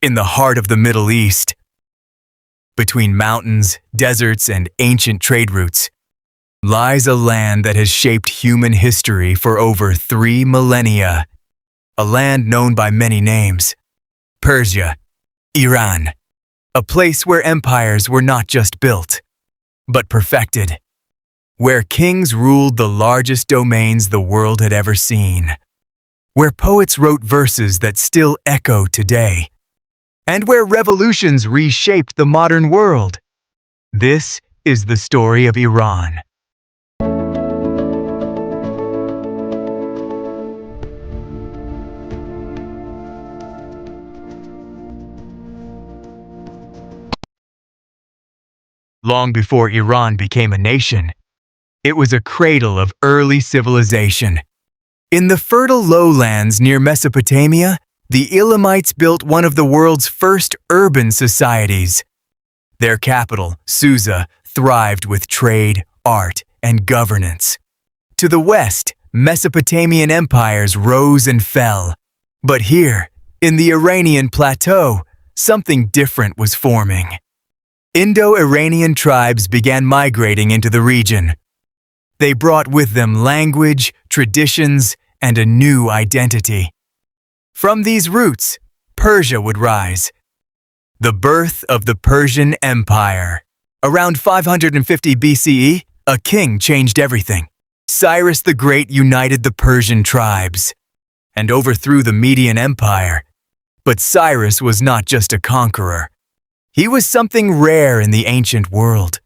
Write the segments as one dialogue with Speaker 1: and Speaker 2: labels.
Speaker 1: In the heart of the Middle East, between mountains, deserts, and ancient trade routes, lies a land that has shaped human history for over 3 millennia. A land known by many names: Persia, Iran, a place where empires were not just built, but perfected, where kings ruled the largest domains the world had ever seen, where poets wrote verses that still echo today, and where revolutions reshaped the modern world. This is the story of Iran. Long before Iran became a nation, it was a cradle of early civilization. In the fertile lowlands near Mesopotamia, the Elamites built one of the world's first urban societies. Their capital, Susa, thrived with trade, art, and governance. To the west, Mesopotamian empires rose and fell. But here, in the Iranian plateau, something different was forming. Indo-Iranian tribes began migrating into the region. They brought with them language, traditions, and a new identity. From these roots, Persia would rise. The birth of the Persian Empire. Around 550 BCE, a king changed everything. Cyrus the Great united the Persian tribes and overthrew the Median Empire. But Cyrus was not just a conqueror. He was something rare in the ancient world.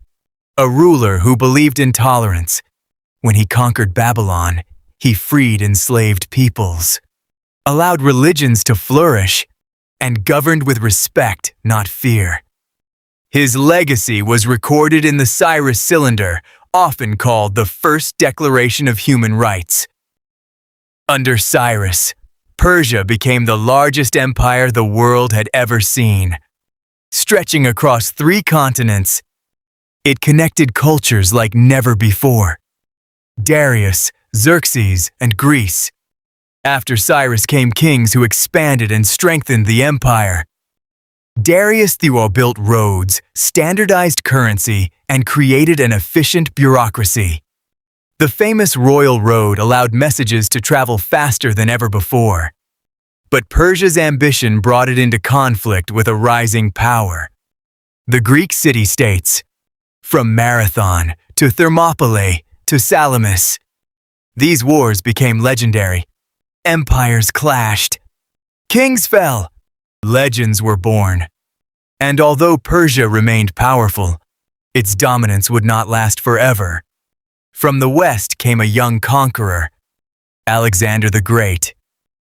Speaker 1: A ruler who believed in tolerance. When he conquered Babylon, he freed enslaved peoples, allowed religions to flourish, and governed with respect, not fear. His legacy was recorded in the Cyrus Cylinder, often called the First Declaration of Human Rights. Under Cyrus, Persia became the largest empire the world had ever seen. Stretching across 3 continents, it connected cultures like never before. Darius, Xerxes, and Greece. After Cyrus came kings who expanded and strengthened the empire. Darius built roads, standardized currency, and created an efficient bureaucracy. The famous Royal Road allowed messages to travel faster than ever before. But Persia's ambition brought it into conflict with a rising power. The Greek city-states, from Marathon to Thermopylae to Salamis. These wars became legendary. Empires clashed. Kings fell. Legends were born. And although Persia remained powerful, its dominance would not last forever. From the west came a young conqueror, Alexander the Great.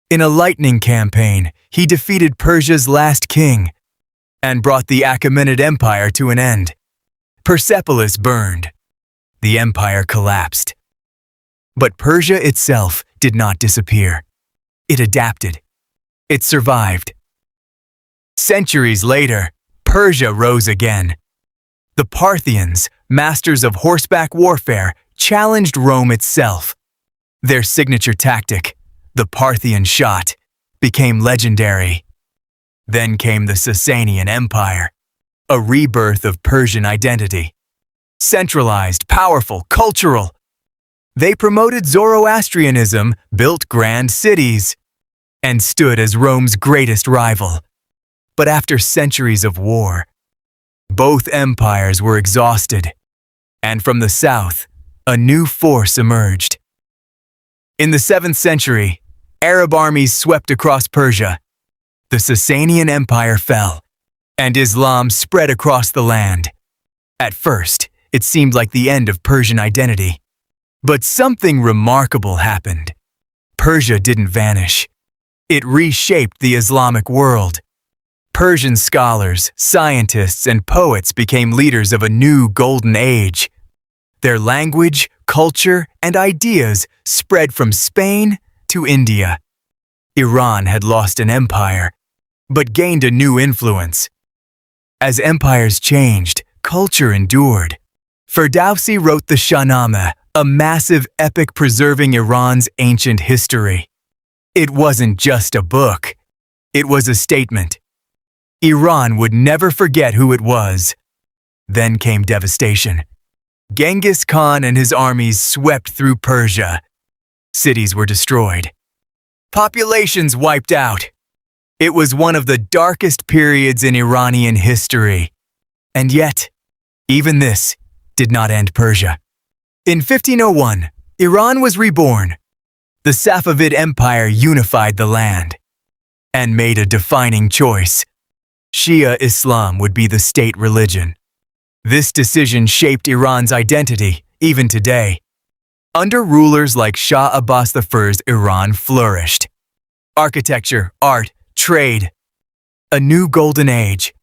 Speaker 1: In a lightning campaign, he defeated Persia's last king and brought the Achaemenid Empire to an end. Persepolis burned. The empire collapsed. But Persia itself did not disappear. It adapted. It survived. Centuries later, Persia rose again. The Parthians, masters of horseback warfare, challenged Rome itself. Their signature tactic, the Parthian shot, became legendary. Then came the Sasanian Empire, a rebirth of Persian identity. Centralized, powerful, cultural. They promoted Zoroastrianism, built grand cities, and stood as Rome's greatest rival. But after centuries of war, both empires were exhausted, and from the south, a new force emerged. In the 7th century, Arab armies swept across Persia. The Sasanian Empire fell, and Islam spread across the land. At first, it seemed like the end of Persian identity. But something remarkable happened. Persia didn't vanish. It reshaped the Islamic world. Persian scholars, scientists, and poets became leaders of a new golden age. Their language, culture, and ideas spread from Spain to India. Iran had lost an empire, but gained a new influence. As empires changed, culture endured. Ferdowsi wrote the Shahnameh, a massive epic preserving Iran's ancient history. It wasn't just a book. It was a statement. Iran would never forget who it was. Then came devastation. Genghis Khan and his armies swept through Persia. Cities were destroyed. Populations wiped out. It was one of the darkest periods in Iranian history. And yet, even this did not end Persia. In 1501, Iran was reborn. The Safavid Empire unified the land and made a defining choice. Shia Islam would be the state religion. This decision shaped Iran's identity, even today. Under rulers like Shah Abbas I's Iran flourished. Architecture, art, trade. A new golden age.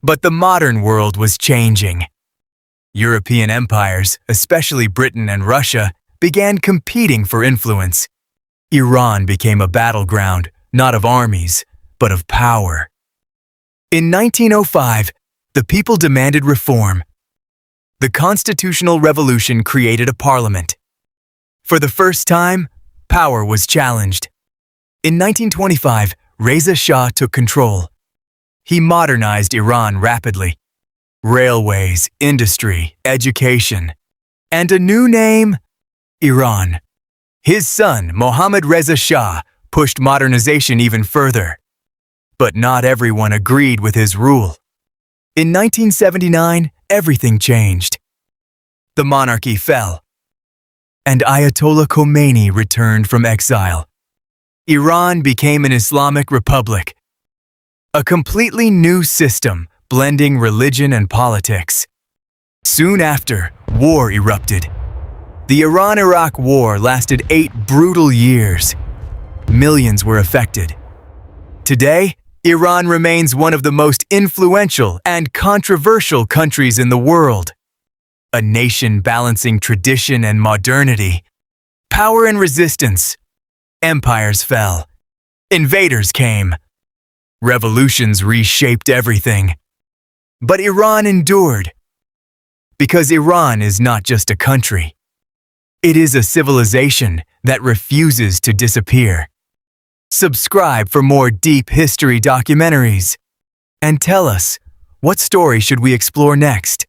Speaker 1: But the modern world was changing. European empires, especially Britain and Russia, began competing for influence. Iran became a battleground, not of armies, but of power. In 1905, the people demanded reform. The constitutional revolution created a parliament. For the first time, power was challenged. In 1925, Reza Shah took control. He modernized Iran rapidly. Railways, industry, education, and a new name, Iran. His son, Mohammad Reza Shah, pushed modernization even further. But not everyone agreed with his rule. In 1979, everything changed. The monarchy fell, and Ayatollah Khomeini returned from exile. Iran became an Islamic republic, a completely new system blending religion and politics. Soon after, war erupted. The Iran-Iraq War lasted 8 brutal years. Millions were affected. Today, Iran remains one of the most influential and controversial countries in the world. A nation balancing tradition and modernity, power and resistance. Empires fell. Invaders came. Revolutions reshaped everything. But Iran endured. Because Iran is not just a country. It is a civilization that refuses to disappear. Subscribe for more deep history documentaries. And tell us, what story should we explore next?